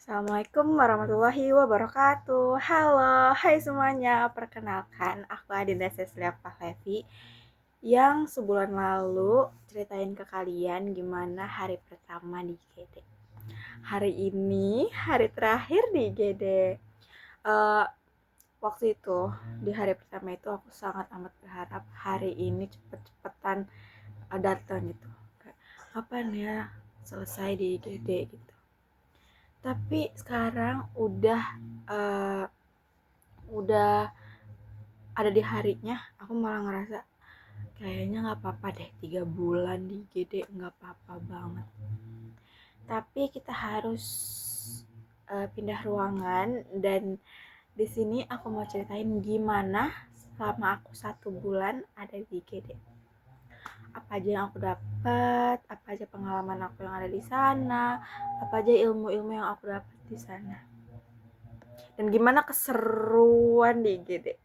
Assalamualaikum warahmatullahi wabarakatuh. Halo, hai semuanya. Perkenalkan, aku Adinda Cecilia Pahlevi yang sebulan lalu ceritain ke kalian gimana hari pertama di IGD. Hari ini hari terakhir di IGD. Uh, Waktu itu di hari pertama itu aku sangat amat berharap hari ini cepet-cepetan datang gitu. Kapan ya selesai di IGD gitu. Tapi sekarang uh, udah ada di harinya, aku malah ngerasa kayaknya nggak apa-apa deh 3 bulan di GD, nggak apa-apa banget. Tapi kita harus pindah ruangan, dan di sini aku mau ceritain gimana selama aku 1 bulan ada di GD. Apa aja yang aku dapat, apa aja pengalaman aku yang ada di sana, apa aja ilmu-ilmu yang aku dapat di sana, dan gimana keseruan di IGD.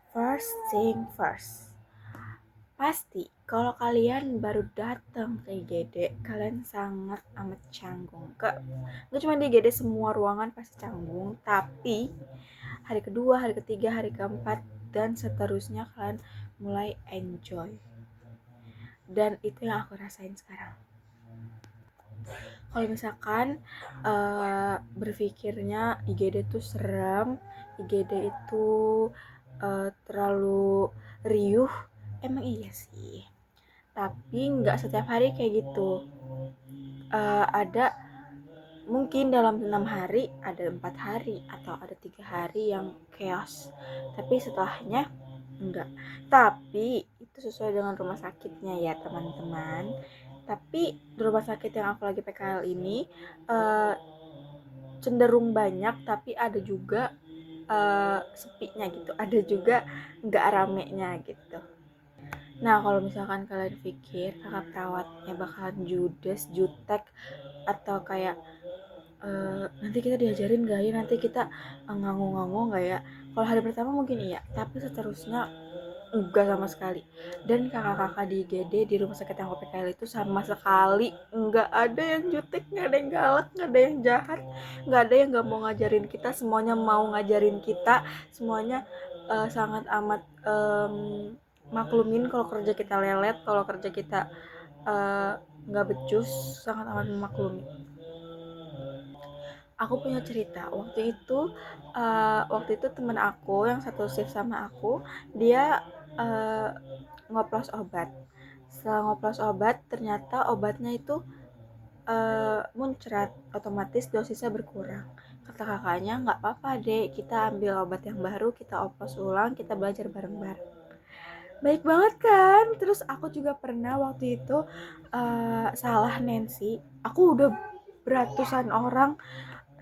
First thing first, pasti kalau kalian baru datang ke IGD, kalian sangat amat canggung. Gak cuma di IGD, semua ruangan pasti canggung. Tapi hari kedua, hari ketiga, hari keempat, dan seterusnya kalian mulai enjoy. Dan itu yang aku rasain sekarang. Kalau misalkan berpikirnya IGD tuh serem, IGD itu terlalu riuh, emang iya sih. Tapi nggak setiap hari kayak gitu. Ada mungkin dalam 6 hari ada 4 hari atau ada 3 hari yang chaos. Tapi setelahnya enggak. Tapi itu sesuai dengan rumah sakitnya ya teman-teman. Tapi di rumah sakit yang aku lagi PKL ini cenderung banyak, tapi ada juga sepinya gitu, ada juga nggak ramenya gitu. Nah, kalau misalkan kalian pikir kakak perawatnya bakalan judes, jutek, atau kayak nanti kita diajarin gak ya, nanti kita nganggung-nganggung gak ya, kalau hari pertama mungkin iya, tapi seterusnya enggak sama sekali. Dan kakak-kakak di IGD, di rumah sakit yang PKL itu sama sekali enggak ada yang jutek, enggak ada yang galak, enggak ada yang jahat, enggak ada yang enggak mau ngajarin kita. Semuanya mau ngajarin kita, semuanya sangat amat maklumin kalau kerja kita lelet, kalau kerja kita nggak becus, sangat amat memaklumi. Aku punya cerita waktu itu teman aku yang satu shift sama aku, dia ngoplos obat. Setelah ngoplos obat, ternyata obatnya itu muncrat, otomatis dosisnya berkurang. Kata kakaknya, nggak apa-apa deh, kita ambil obat yang baru, kita oplos ulang, kita belajar bareng-bareng. Baik banget kan? Terus aku juga pernah waktu itu salah Nancy. Aku udah beratusan orang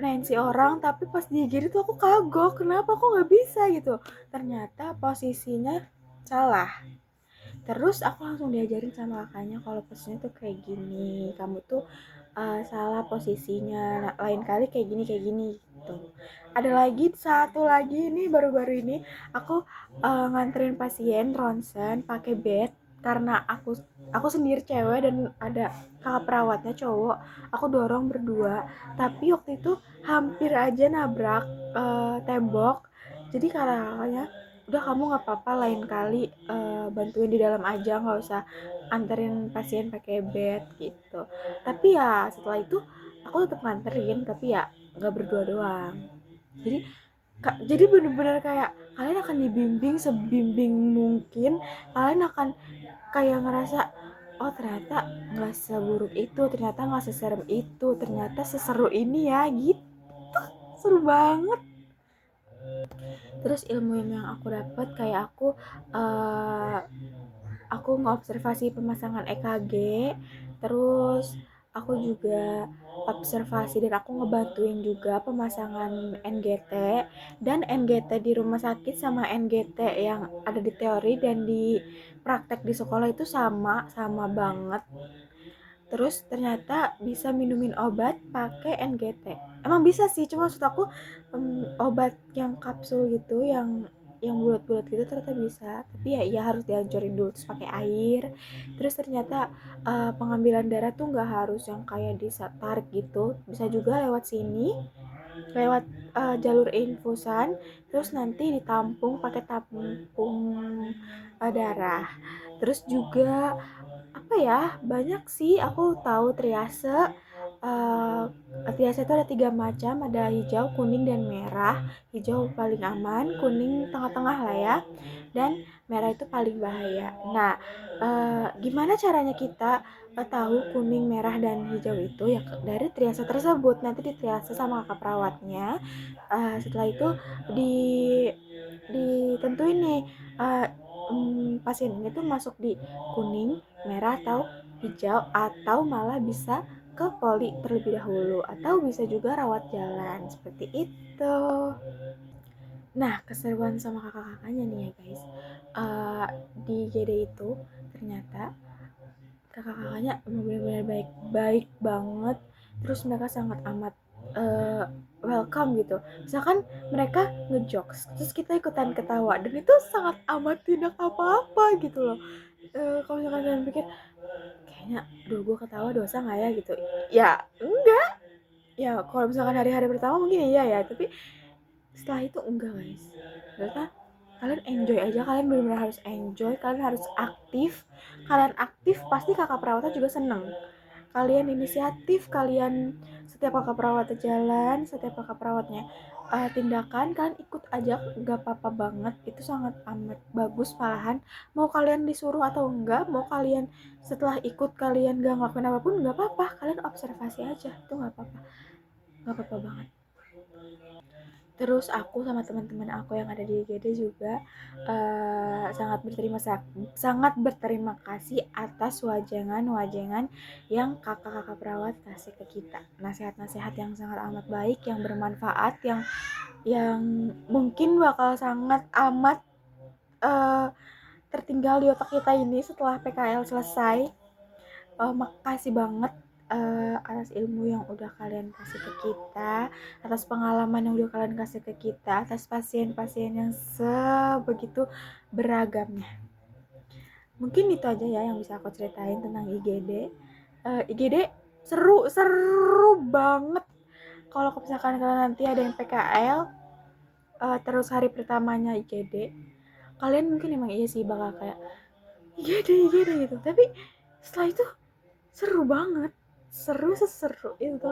Nancy orang, tapi pas digigit tuh aku kagok, kenapa kok nggak bisa gitu. Ternyata posisinya salah. Terus aku langsung diajarin sama kakaknya kalau posisinya tuh kayak gini, kamu tuh salah posisinya, lain kali kayak gini gitu. Ada lagi satu lagi nih, baru-baru ini aku nganterin pasien ronsen pakai bed, karena aku sendiri cewek dan ada kakak perawatnya cowok. Aku dorong berdua, tapi waktu itu hampir aja nabrak tembok. Jadi kakaknya, udah kamu nggak apa-apa, lain kali bantuin di dalam aja, nggak usah anterin pasien pakai bed gitu. Tapi ya setelah itu aku tetap nganterin, tapi ya nggak berdua doang. Jadi bener-bener kayak kalian akan dibimbing sebimbing mungkin. Kalian akan kayak ngerasa, oh ternyata nggak seburuk itu, ternyata nggak seserem itu, ternyata seseru ini ya gitu. Seru banget. Terus ilmu yang aku dapat, kayak aku ngobservasi pemasangan EKG, terus aku juga observasi dan aku ngebantuin juga pemasangan NGT. Dan NGT di rumah sakit sama NGT yang ada di teori dan di praktek di sekolah itu sama banget. Terus ternyata bisa minumin obat pakai NGT. Emang bisa sih, cuma maksud aku obat yang kapsul gitu, yang yang bulat-bulat gitu ternyata bisa, tapi ya harus dihancurin dulu terus pakai air. Terus ternyata pengambilan darah tuh nggak harus yang kayak ditarik gitu, bisa juga lewat sini, lewat jalur infusan, terus nanti ditampung pakai tampung darah. Terus juga apa ya, banyak sih aku tahu triase. Triase itu ada 3 macam, ada hijau, kuning, dan merah. Hijau paling aman, kuning tengah-tengah lah ya, dan merah itu paling bahaya. Nah, gimana caranya kita tahu kuning, merah, dan hijau itu ya dari triase tersebut. Nanti di triase sama kakak perawatnya. Setelah itu di ditentuin nih, pasien ini tuh masuk di kuning, merah, atau hijau, atau malah bisa ke poli terlebih dahulu, atau bisa juga rawat jalan seperti itu. Nah, keseruan sama kakak-kakaknya nih ya guys, di GD itu ternyata kakak-kakaknya emang benar-benar baik banget. Terus mereka sangat amat welcome gitu. Misalkan mereka ngejokes terus kita ikutan ketawa, dan itu sangat amat tidak apa-apa gitu loh. Kalau misalkan kalian pikir kayaknya, duh gue ketawa dosa nggak ya gitu, ya enggak. Ya kalau misalkan hari-hari pertama mungkin iya ya, tapi setelah itu enggak guys. Ternyata kalian enjoy aja, kalian benar-benar harus enjoy, kalian harus aktif. Kalian aktif pasti kakak perawatnya juga seneng. Kalian inisiatif, kalian setiap kakak perawatnya jalan, setiap kakak perawatnya tindakan, kalian ikut aja, nggak apa-apa banget. Itu sangat amat bagus malahan. Mau kalian disuruh atau enggak, mau kalian setelah ikut kalian gak ngelakuin apapun, nggak apa-apa, kalian observasi aja, itu nggak apa-apa, nggak apa-apa banget. Terus aku sama teman-teman aku yang ada di IGD juga sangat berterima kasih atas wajangan-wajangan yang kakak-kakak perawat kasih ke kita. Nasihat-nasihat yang sangat amat baik, yang bermanfaat, yang mungkin bakal sangat amat eh, tertinggal di otak kita ini setelah PKL selesai. Makasih banget atas ilmu yang udah kalian kasih ke kita, atas pengalaman yang udah kalian kasih ke kita, atas pasien-pasien yang sebegitu beragamnya. Mungkin itu aja ya yang bisa aku ceritain tentang IGD. IGD seru banget. Kalau misalkan kalian nanti ada yang PKL terus hari pertamanya IGD, kalian mungkin emang iya sih bakal kayak IGD gitu, tapi setelah itu seru banget, seseru itu.